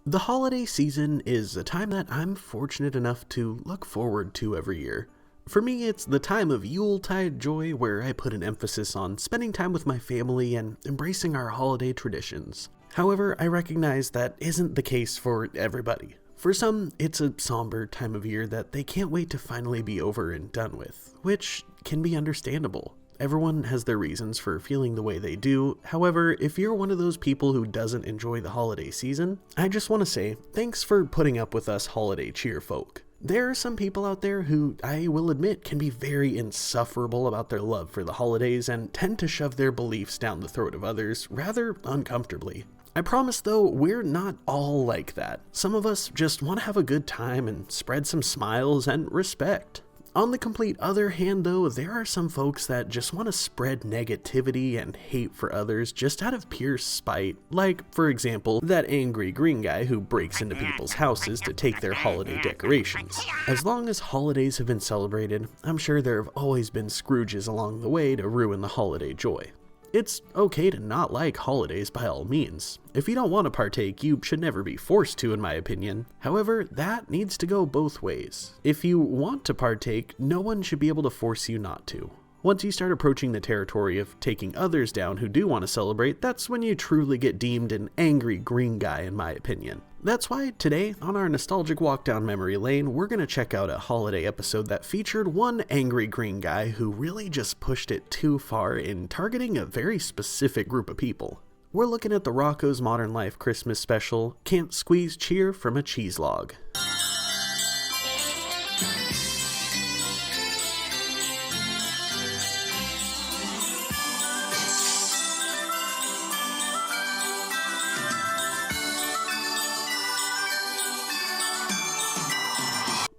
The holiday season is a time that I'm fortunate enough to look forward to every year. For me, it's the time of Yuletide joy where I put an emphasis on spending time with my family and embracing our holiday traditions. However, I recognize that isn't the case for everybody. For some, it's a somber time of year that they can't wait to finally be over and done with, which can be understandable. Everyone has their reasons for feeling the way they do. However, if you're one of those people who doesn't enjoy the holiday season, I just want to say thanks for putting up with us holiday cheer folk. There are some people out there who, I will admit, can be very insufferable about their love for the holidays and tend to shove their beliefs down the throat of others rather uncomfortably. I promise though, we're not all like that. Some of us just want to have a good time and spread some smiles and respect. On the complete other hand though, there are some folks that just want to spread negativity and hate for others just out of pure spite. Like, for example, that angry green guy who breaks into people's houses to take their holiday decorations. As long as holidays have been celebrated, I'm sure there have always been Scrooges along the way to ruin the holiday joy. It's okay to not like holidays by all means. If you don't want to partake, you should never be forced to, in my opinion. However, that needs to go both ways. If you want to partake, no one should be able to force you not to. Once you start approaching the territory of taking others down who do want to celebrate, that's when you truly get deemed an angry green guy, in my opinion. That's why today, on our nostalgic walk down memory lane, we're going to check out a holiday episode that featured one angry green guy who really just pushed it too far in targeting a very specific group of people. We're looking at the Rocko's Modern Life Christmas special, Can't Squeeze Cheer from a Cheese Log.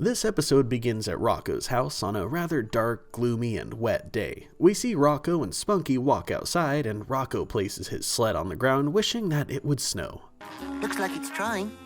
This episode begins at Rocko's house on a rather dark, gloomy, and wet day. We see Rocko and Spunky walk outside, and Rocko places his sled on the ground, wishing that it would snow. Looks like it's trying.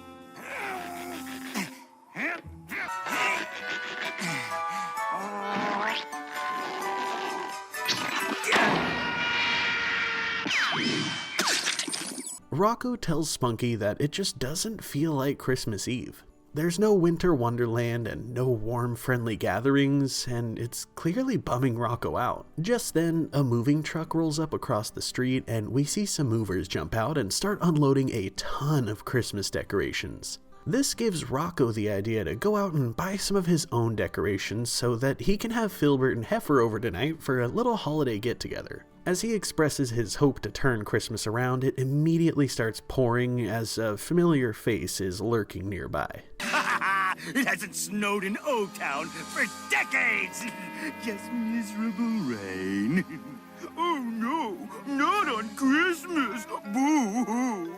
Rocko tells Spunky that it just doesn't feel like Christmas Eve. There's no winter wonderland and no warm, friendly gatherings, and it's clearly bumming Rocko out. Just then, a moving truck rolls up across the street, and we see some movers jump out and start unloading a ton of Christmas decorations. This gives Rocko the idea to go out and buy some of his own decorations so that he can have Filbert and Heifer over tonight for a little holiday get-together. As he expresses his hope to turn Christmas around, it immediately starts pouring as a familiar face is lurking nearby. It hasn't snowed in O-Town for decades! Just miserable rain. Oh no, not on Christmas! Boo-hoo!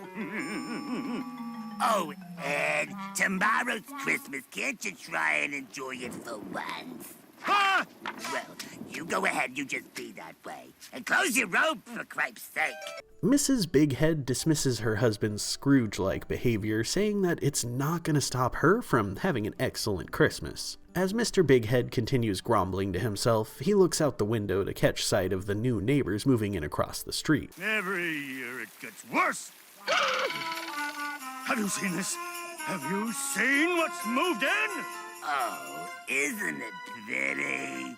Oh, Ed, tomorrow's Christmas. Can't you try and enjoy it for once? Huh? Well, you go ahead, you just be that way. And close your robe, for Christ's sake. Mrs. Bighead dismisses her husband's Scrooge-like behavior, saying that it's not going to stop her from having an excellent Christmas. As Mr. Bighead continues grumbling to himself, he looks out the window to catch sight of the new neighbors moving in across the street. Every year it gets worse. Have you seen this? Have you seen what's moved in? Oh, isn't it pretty?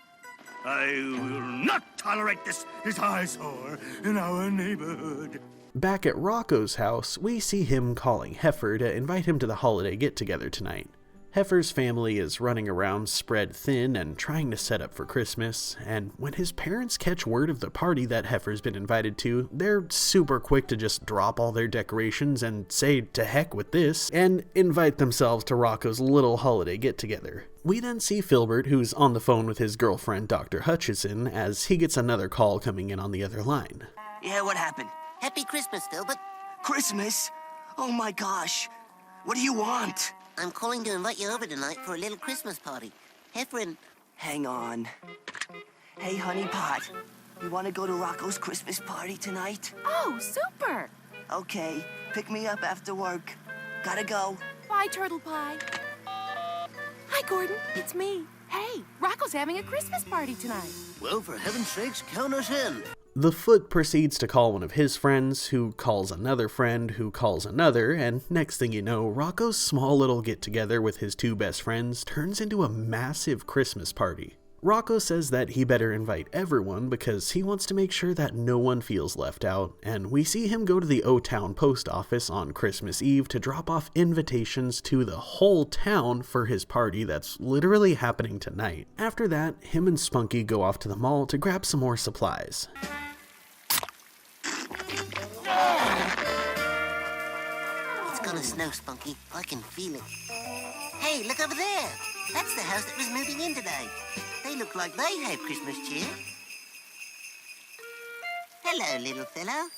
I will not tolerate this eyesore in our neighborhood. Back at Rocko's house, we see him calling Heifer to invite him to the holiday get-together tonight. Heifer's family is running around spread thin and trying to set up for Christmas, and when his parents catch word of the party that Heifer's been invited to, they're super quick to just drop all their decorations and say to heck with this, and invite themselves to Rocko's little holiday get-together. We then see Filbert, who's on the phone with his girlfriend, Dr. Hutchison, as he gets another call coming in on the other line. Yeah, what happened? Happy Christmas, Filbert. Christmas? Oh my gosh. What do you want? I'm calling to invite you over tonight for a little Christmas party. Heifer and... Hang on. Hey, Honey Pot. You want to go to Rocko's Christmas party tonight? Oh, super! Okay, pick me up after work. Gotta go. Bye, Turtle Pie. Hi, Gordon. It's me. Hey, Rocco's having a Christmas party tonight. Well, for heaven's sakes, count us in. The Foot proceeds to call one of his friends, who calls another friend, who calls another, and next thing you know, Rocco's small little get-together with his two best friends turns into a massive Christmas party. Rocko says that he better invite everyone because he wants to make sure that no one feels left out, and we see him go to the O-Town post office on Christmas Eve to drop off invitations to the whole town for his party that's literally happening tonight. After that, him and Spunky go off to the mall to grab some more supplies. It's gonna snow, Spunky. I can feel it. Hey, look over there. That's the house that was moving in today. They look like they have Christmas cheer. Hello, little fellow.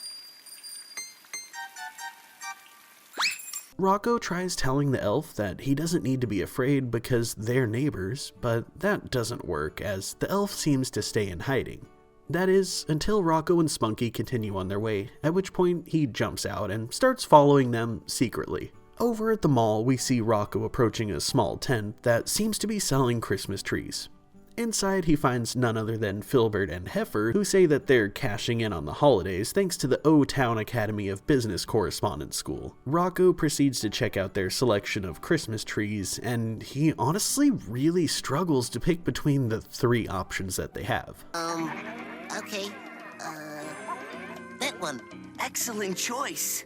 Rocko tries telling the elf that he doesn't need to be afraid because they're neighbors, but that doesn't work as the elf seems to stay in hiding. That is, until Rocko and Spunky continue on their way, at which point he jumps out and starts following them secretly. Over at the mall, we see Rocko approaching a small tent that seems to be selling Christmas trees. Inside, he finds none other than Filbert and Heifer, who say that they're cashing in on the holidays thanks to the O-Town Academy of Business Correspondence School. Rocko proceeds to check out their selection of Christmas trees, and he honestly really struggles to pick between the three options that they have. Okay. That one. Excellent choice.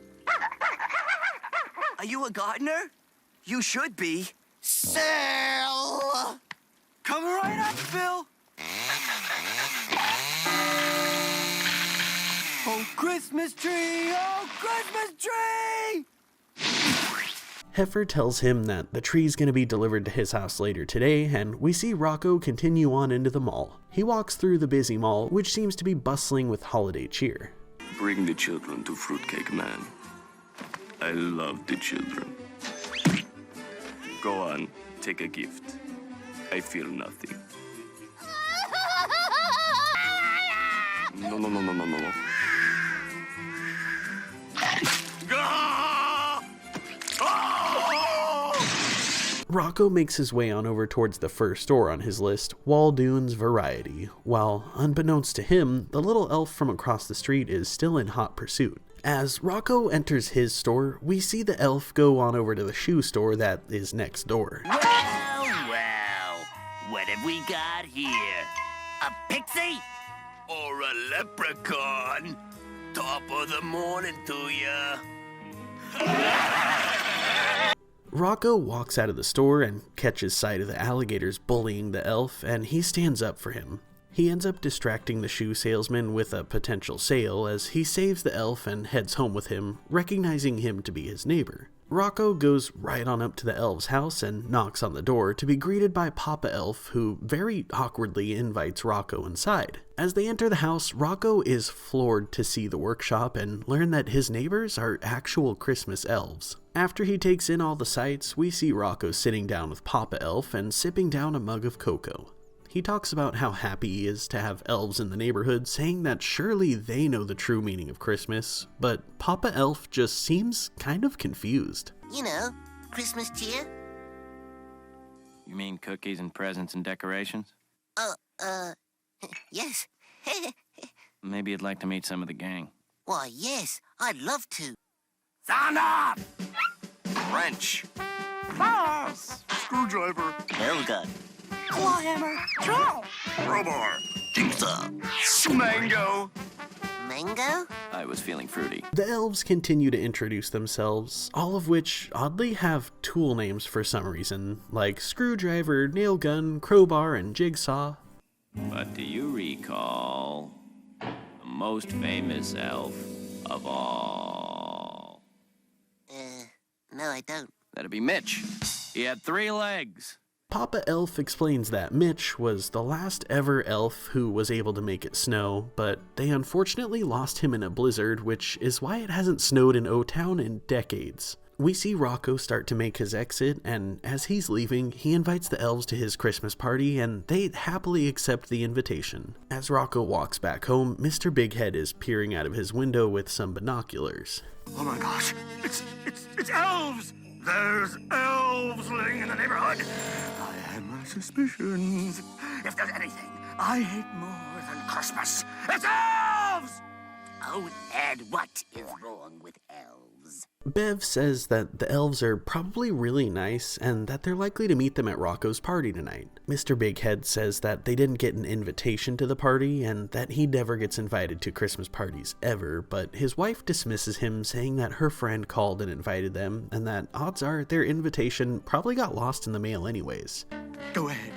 Are you a gardener? You should be. Sell! Come right up, Phil. Oh, Christmas tree! Oh, Christmas tree! Heifer tells him that the tree's gonna be delivered to his house later today, and we see Rocko continue on into the mall. He walks through the busy mall, which seems to be bustling with holiday cheer. Bring the children to Fruitcake Man. I love the children. Go on, take a gift. I feel nothing. No. Rocko makes his way on over towards the first store on his list, Waldoon's Variety, while, unbeknownst to him, the little elf from across the street is still in hot pursuit. As Rocko enters his store, we see the elf go on over to the shoe store that is next door. Well, what have we got here? A pixie? Or a leprechaun? Top of the morning to ya. Rocko walks out of the store and catches sight of the alligators bullying the elf, and he stands up for him. He ends up distracting the shoe salesman with a potential sale as he saves the elf and heads home with him, recognizing him to be his neighbor. Rocko goes right on up to the elf's house and knocks on the door to be greeted by Papa Elf, who very awkwardly invites Rocko inside. As they enter the house, Rocko is floored to see the workshop and learn that his neighbors are actual Christmas elves. After he takes in all the sights, we see Rocko sitting down with Papa Elf and sipping down a mug of cocoa. He talks about how happy he is to have elves in the neighborhood, saying that surely they know the true meaning of Christmas, but Papa Elf just seems kind of confused. You know, Christmas cheer? You mean cookies and presents and decorations? Yes. Maybe you'd like to meet some of the gang. Why, yes, I'd love to. Sound off! Wrench. Screwdriver. Nail gun. Claw hammer. Troll. Crowbar. Jigsaw. Mango. Mango? I was feeling fruity. The elves continue to introduce themselves, all of which oddly have tool names for some reason, like screwdriver, nail gun, crowbar, and jigsaw. But do you recall the most famous elf of all? No, I don't. That'd be Mitch. He had 3 legs. Papa Elf explains that Mitch was the last ever elf who was able to make it snow, but they unfortunately lost him in a blizzard, which is why it hasn't snowed in O-Town in decades. We see Rocko start to make his exit, and as he's leaving, he invites the elves to his Christmas party, and they happily accept the invitation. As Rocko walks back home, Mr. Bighead is peering out of his window with some binoculars. Oh my gosh, it's elves! There's elves living in the neighborhood. I am my suspicions. If there's anything I hate more than Christmas, it's elves! Oh, Ed, what is wrong with elves? Bev says that the elves are probably really nice and that they're likely to meet them at Rocko's party tonight. Mr. Bighead says that they didn't get an invitation to the party and that he never gets invited to Christmas parties ever, but his wife dismisses him, saying that her friend called and invited them and that odds are their invitation probably got lost in the mail anyways. Go ahead.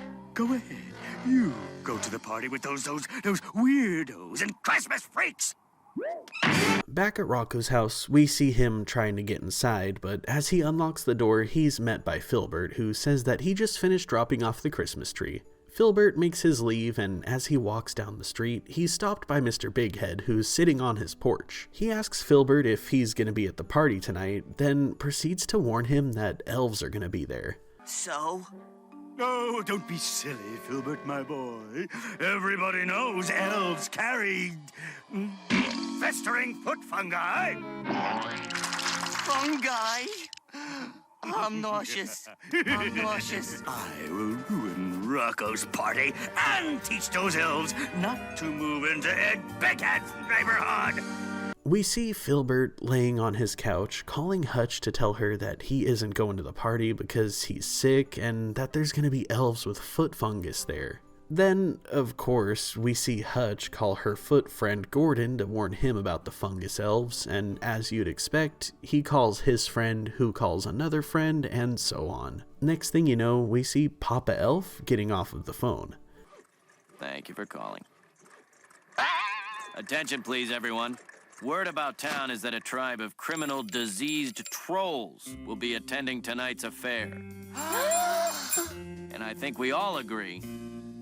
You go to the party with those weirdos and Christmas freaks. Back at Rocko's house, we see him trying to get inside, but as he unlocks the door, he's met by Filbert, who says that he just finished dropping off the Christmas tree. Filbert makes his leave, and as he walks down the street, he's stopped by Mr. Bighead, who's sitting on his porch. He asks Filbert if he's gonna be at the party tonight, then proceeds to warn him that elves are gonna be there. So? Oh, don't be silly, Filbert, my boy. Everybody knows elves carry festering foot fungi. Fungi? I'm nauseous. I will ruin Rocko's party and teach those elves not to move into Ed Bighead's neighborhood. We see Filbert laying on his couch, calling Hutch to tell her that he isn't going to the party because he's sick and that there's going to be elves with foot fungus there. Then, of course, we see Hutch call her foot friend Gordon to warn him about the fungus elves, and as you'd expect, he calls his friend who calls another friend, and so on. Next thing you know, we see Papa Elf getting off of the phone. Thank you for calling. Attention, please, everyone. Word about town is that a tribe of criminal, diseased trolls will be attending tonight's affair. And I think we all agree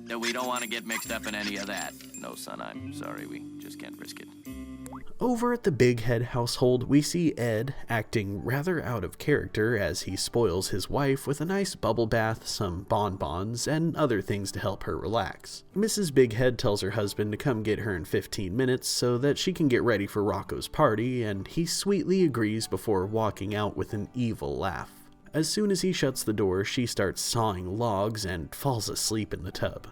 that we don't want to get mixed up in any of that. No, son, I'm sorry, we just can't risk it. Over at the Bighead household, we see Ed acting rather out of character as he spoils his wife with a nice bubble bath, some bonbons, and other things to help her relax. Mrs. Bighead tells her husband to come get her in 15 minutes so that she can get ready for Rocko's party, and he sweetly agrees before walking out with an evil laugh. As soon as he shuts the door, she starts sawing logs and falls asleep in the tub.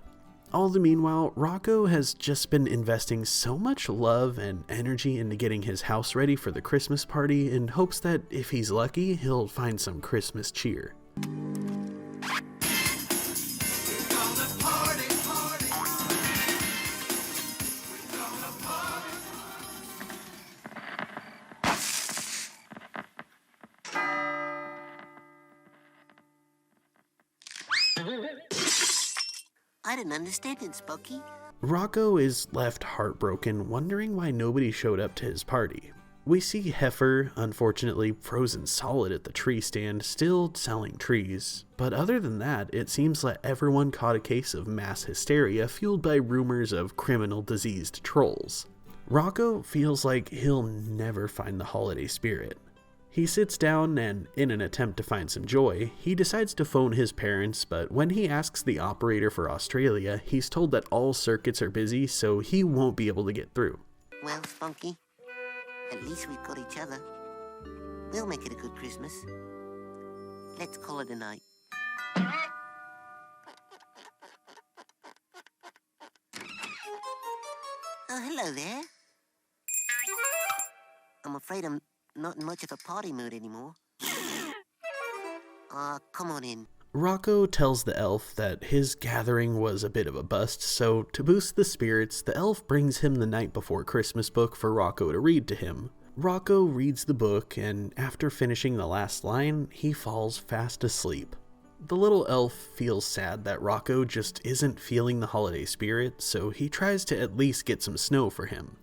All the meanwhile, Rocko has just been investing so much love and energy into getting his house ready for the Christmas party in hopes that if he's lucky, he'll find some Christmas cheer. I didn't understand it, Spunky. Rocko is left heartbroken, wondering why nobody showed up to his party. We see Heifer, unfortunately frozen solid at the tree stand, still selling trees. But other than that, it seems like everyone caught a case of mass hysteria fueled by rumors of criminal diseased trolls. Rocko feels like he'll never find the holiday spirit. He sits down and, in an attempt to find some joy, he decides to phone his parents, but when he asks the operator for Australia, he's told that all circuits are busy, so he won't be able to get through. Well, Spunky, at least we've got each other. We'll make it a good Christmas. Let's call it a night. Oh, hello there. I'm afraid I'm not in much of a party mood anymore. Come on in. Rocko tells the elf that his gathering was a bit of a bust, so to boost the spirits, the elf brings him the Night Before Christmas book for Rocko to read to him. Rocko reads the book, and after finishing the last line, he falls fast asleep. The little elf feels sad that Rocko just isn't feeling the holiday spirit, so he tries to at least get some snow for him.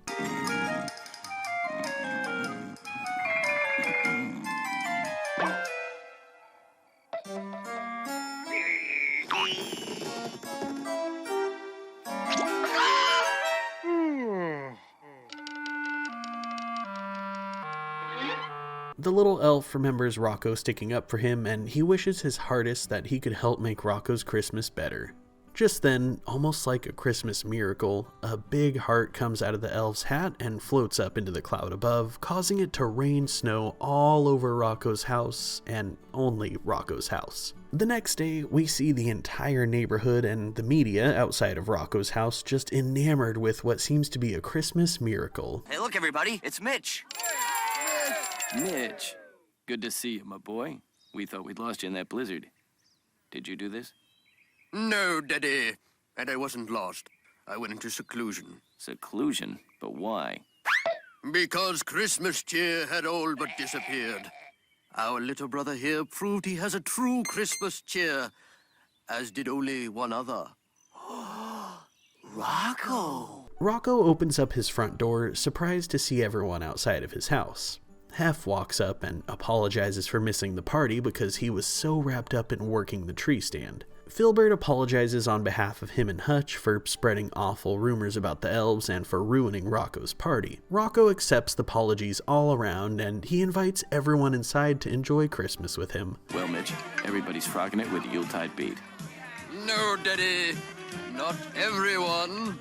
The little elf remembers Rocko sticking up for him, and he wishes his hardest that he could help make Rocko's Christmas better. Just then, almost like a Christmas miracle, a big heart comes out of the elf's hat and floats up into the cloud above, causing it to rain snow all over Rocko's house, and only Rocko's house. The next day, we see the entire neighborhood and the media outside of Rocko's house just enamored with what seems to be a Christmas miracle. Hey, look, everybody, it's Mitch. Mitch, good to see you, my boy. We thought we'd lost you in that blizzard. Did you do this? No, Daddy. And I wasn't lost. I went into seclusion. Seclusion? But why? Because Christmas cheer had all but disappeared. Our little brother here proved he has a true Christmas cheer, as did only one other. Rocko. Rocko opens up his front door, surprised to see everyone outside of his house. Hef walks up and apologizes for missing the party because he was so wrapped up in working the tree stand. Filbert apologizes on behalf of him and Hutch for spreading awful rumors about the elves and for ruining Rocko's party. Rocko accepts the apologies all around, and he invites everyone inside to enjoy Christmas with him. Well, Mitch, everybody's frocking it with the Yuletide beat. No, Daddy. Not everyone.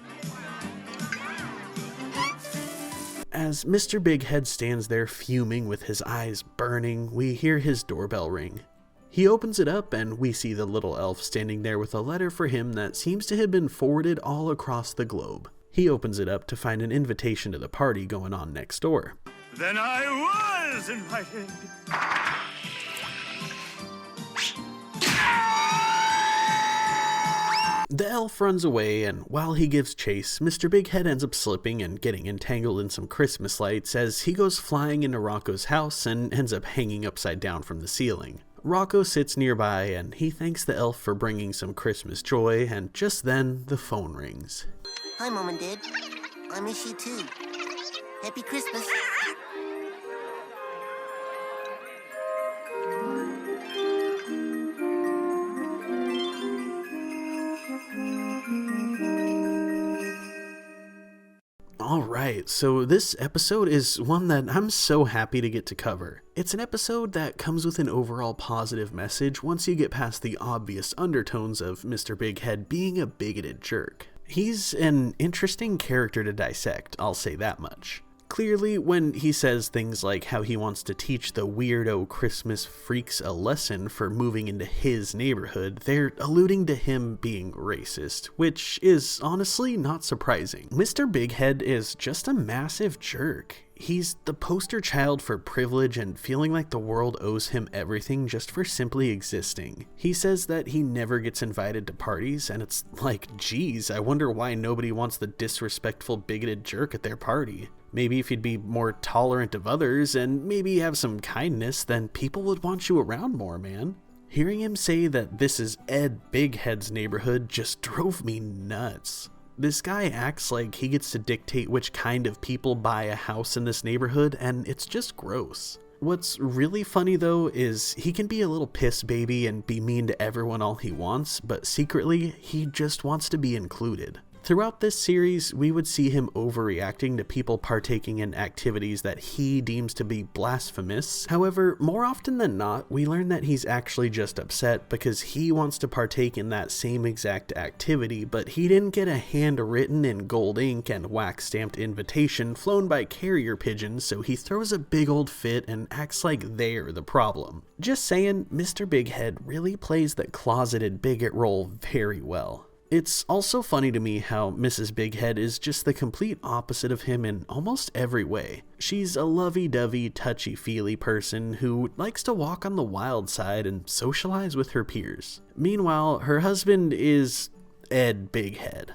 As Mr. Bighead stands there fuming with his eyes burning, we hear his doorbell ring. He opens it up and we see the little elf standing there with a letter for him that seems to have been forwarded all across the globe. He opens it up to find an invitation to the party going on next door. Then I was invited. The elf runs away, and while he gives chase, Mr. Bighead ends up slipping and getting entangled in some Christmas lights as he goes flying into Rocko's house and ends up hanging upside down from the ceiling. Rocko sits nearby and he thanks the elf for bringing some Christmas joy, and just then the phone rings. Hi, Mom and Dad. I miss you too. Happy Christmas. Alright, so this episode is one that I'm so happy to get to cover. It's an episode that comes with an overall positive message once you get past the obvious undertones of Mr. Bighead being a bigoted jerk. He's an interesting character to dissect, I'll say that much. Clearly, when he says things like how he wants to teach the weirdo Christmas freaks a lesson for moving into his neighborhood, they're alluding to him being racist, which is honestly not surprising. Mr. Bighead is just a massive jerk. He's the poster child for privilege and feeling like the world owes him everything just for simply existing. He says that he never gets invited to parties, and it's like, geez, I wonder why nobody wants the disrespectful, bigoted jerk at their party. Maybe if you'd be more tolerant of others and maybe have some kindness, then people would want you around more, man. Hearing him say that this is Ed Bighead's neighborhood just drove me nuts. This guy acts like he gets to dictate which kind of people buy a house in this neighborhood, and it's just gross. What's really funny though is he can be a little piss baby and be mean to everyone all he wants, but secretly he just wants to be included. Throughout this series, we would see him overreacting to people partaking in activities that he deems to be blasphemous. However, more often than not, we learn that he's actually just upset because he wants to partake in that same exact activity, but he didn't get a handwritten in gold ink and wax-stamped invitation flown by carrier pigeons, so he throws a big old fit and acts like they're the problem. Just saying, Mr. Bighead really plays the closeted bigot role very well. It's also funny to me how Mrs. Bighead is just the complete opposite of him in almost every way. She's a lovey-dovey, touchy-feely person who likes to walk on the wild side and socialize with her peers. Meanwhile, her husband is Ed Bighead.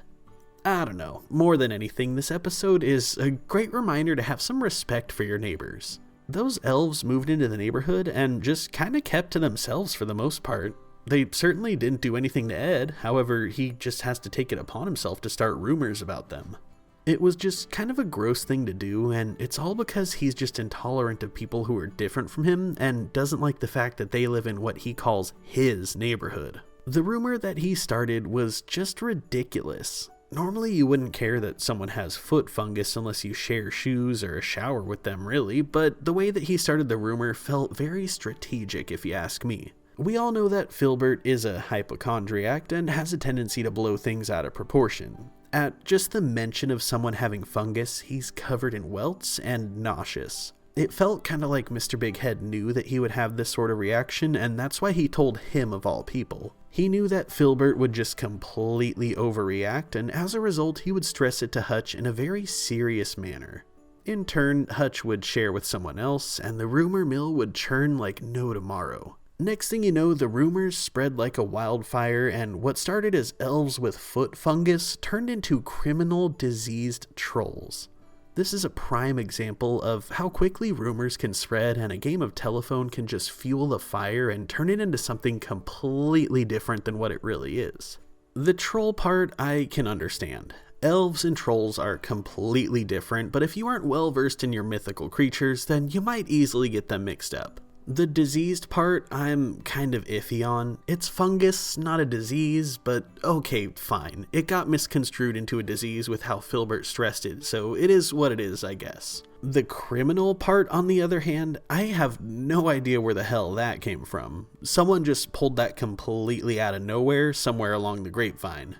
I don't know, more than anything, this episode is a great reminder to have some respect for your neighbors. Those elves moved into the neighborhood and just kinda kept to themselves for the most part. They certainly didn't do anything to Ed, however, he just has to take it upon himself to start rumors about them. It was just kind of a gross thing to do, and it's all because he's just intolerant of people who are different from him and doesn't like the fact that they live in what he calls his neighborhood. The rumor that he started was just ridiculous. Normally you wouldn't care that someone has foot fungus unless you share shoes or a shower with them really, but the way that he started the rumor felt very strategic if you ask me. We all know that Filbert is a hypochondriac and has a tendency to blow things out of proportion. At just the mention of someone having fungus, he's covered in welts and nauseous. It felt kind of like Mr. Bighead knew that he would have this sort of reaction, and that's why he told him of all people. He knew that Filbert would just completely overreact, and as a result, he would stress it to Hutch in a very serious manner. In turn, Hutch would share with someone else, and the rumor mill would churn like no tomorrow. Next thing you know, the rumors spread like a wildfire, and what started as elves with foot fungus turned into criminal, diseased trolls. This is a prime example of how quickly rumors can spread, and a game of telephone can just fuel the fire and turn it into something completely different than what it really is. The troll part I can understand. Elves and trolls are completely different, but if you aren't well versed in your mythical creatures, then you might easily get them mixed up. The diseased part, I'm kind of iffy on. It's fungus, not a disease, but okay, fine. It got misconstrued into a disease with how Filbert stressed it, so it is what it is, I guess. The criminal part, on the other hand, I have no idea where the hell that came from. Someone just pulled that completely out of nowhere, somewhere along the grapevine.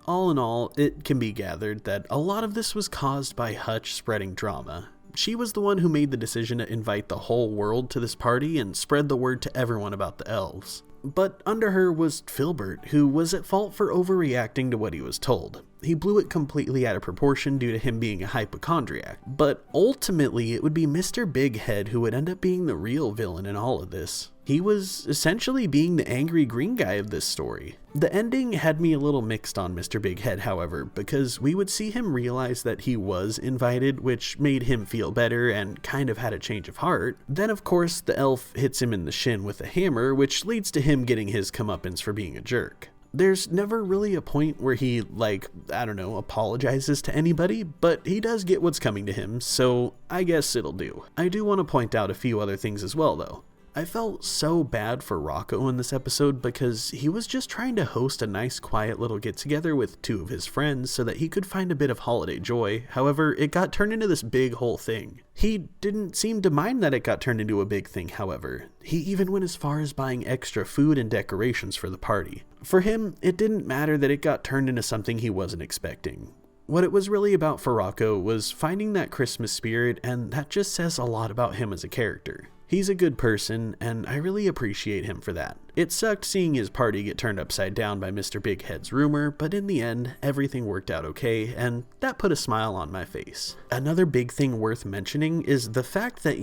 All in all, it can be gathered that a lot of this was caused by Hutch spreading drama. She was the one who made the decision to invite the whole world to this party and spread the word to everyone about the elves. But under her was Filbert, who was at fault for overreacting to what he was told. He blew it completely out of proportion due to him being a hypochondriac. But ultimately, it would be Mr. Bighead who would end up being the real villain in all of this. He was essentially being the angry green guy of this story. The ending had me a little mixed on Mr. Bighead, however, because we would see him realize that he was invited, which made him feel better and kind of had a change of heart. Then, of course, the elf hits him in the shin with a hammer, which leads to him getting his comeuppance for being a jerk. There's never really a point where he, apologizes to anybody, but he does get what's coming to him, so I guess it'll do. I do want to point out a few other things as well, though. I felt so bad for Rocko in this episode because he was just trying to host a nice quiet little get-together with two of his friends so that he could find a bit of holiday joy. However, it got turned into this big whole thing. He didn't seem to mind that it got turned into a big thing, however. He even went as far as buying extra food and decorations for the party. For him, it didn't matter that it got turned into something he wasn't expecting. What it was really about for Rocko was finding that Christmas spirit, and that just says a lot about him as a character. He's a good person, and I really appreciate him for that. It sucked seeing his party get turned upside down by Mr. Bighead's rumor, but in the end, everything worked out okay, and that put a smile on my face. Another big thing worth mentioning is the fact that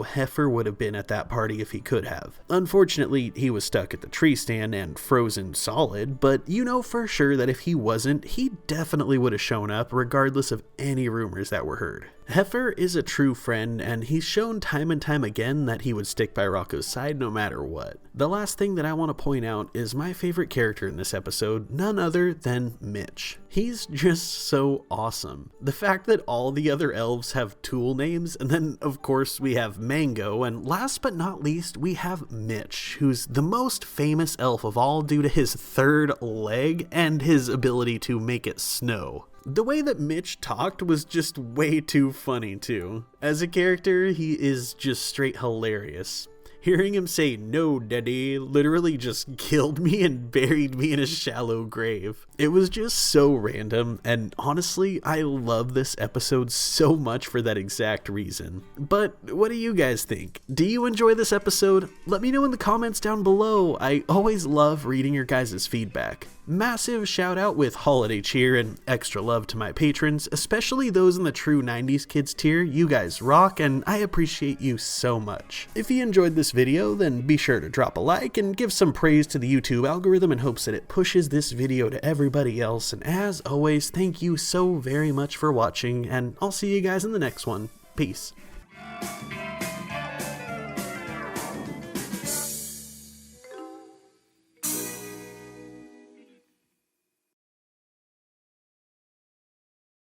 Heifer would have been at that party if he could have. Unfortunately, he was stuck at the tree stand and frozen solid, but you know for sure that if he wasn't, he definitely would have shown up regardless of any rumors that were heard. Heifer is a true friend, and he's shown time and time again that he would stick by Rocko's side no matter what. The last thing that I want to point out is my favorite character in this episode, none other than Mitch. He's just so awesome. The fact that all the other elves have tool names, and then of course we have Mango, and last but not least we have Mitch, who's the most famous elf of all due to his third leg and his ability to make it snow. The way that Mitch talked was just way too funny too. As a character, he is just straight hilarious. Hearing him say, "No, Daddy," literally just killed me and buried me in a shallow grave. It was just so random, and honestly, I love this episode so much for that exact reason. But what do you guys think? Do you enjoy this episode? Let me know in the comments down below. I always love reading your guys' feedback. Massive shout out with holiday cheer and extra love to my patrons, especially those in the true 90s kids tier. You guys rock, and I appreciate you so much. If you enjoyed this video, then be sure to drop a like and give some praise to the YouTube algorithm in hopes that it pushes this video to everybody else. And as always, thank you so very much for watching, and I'll see you guys in the next one. Peace.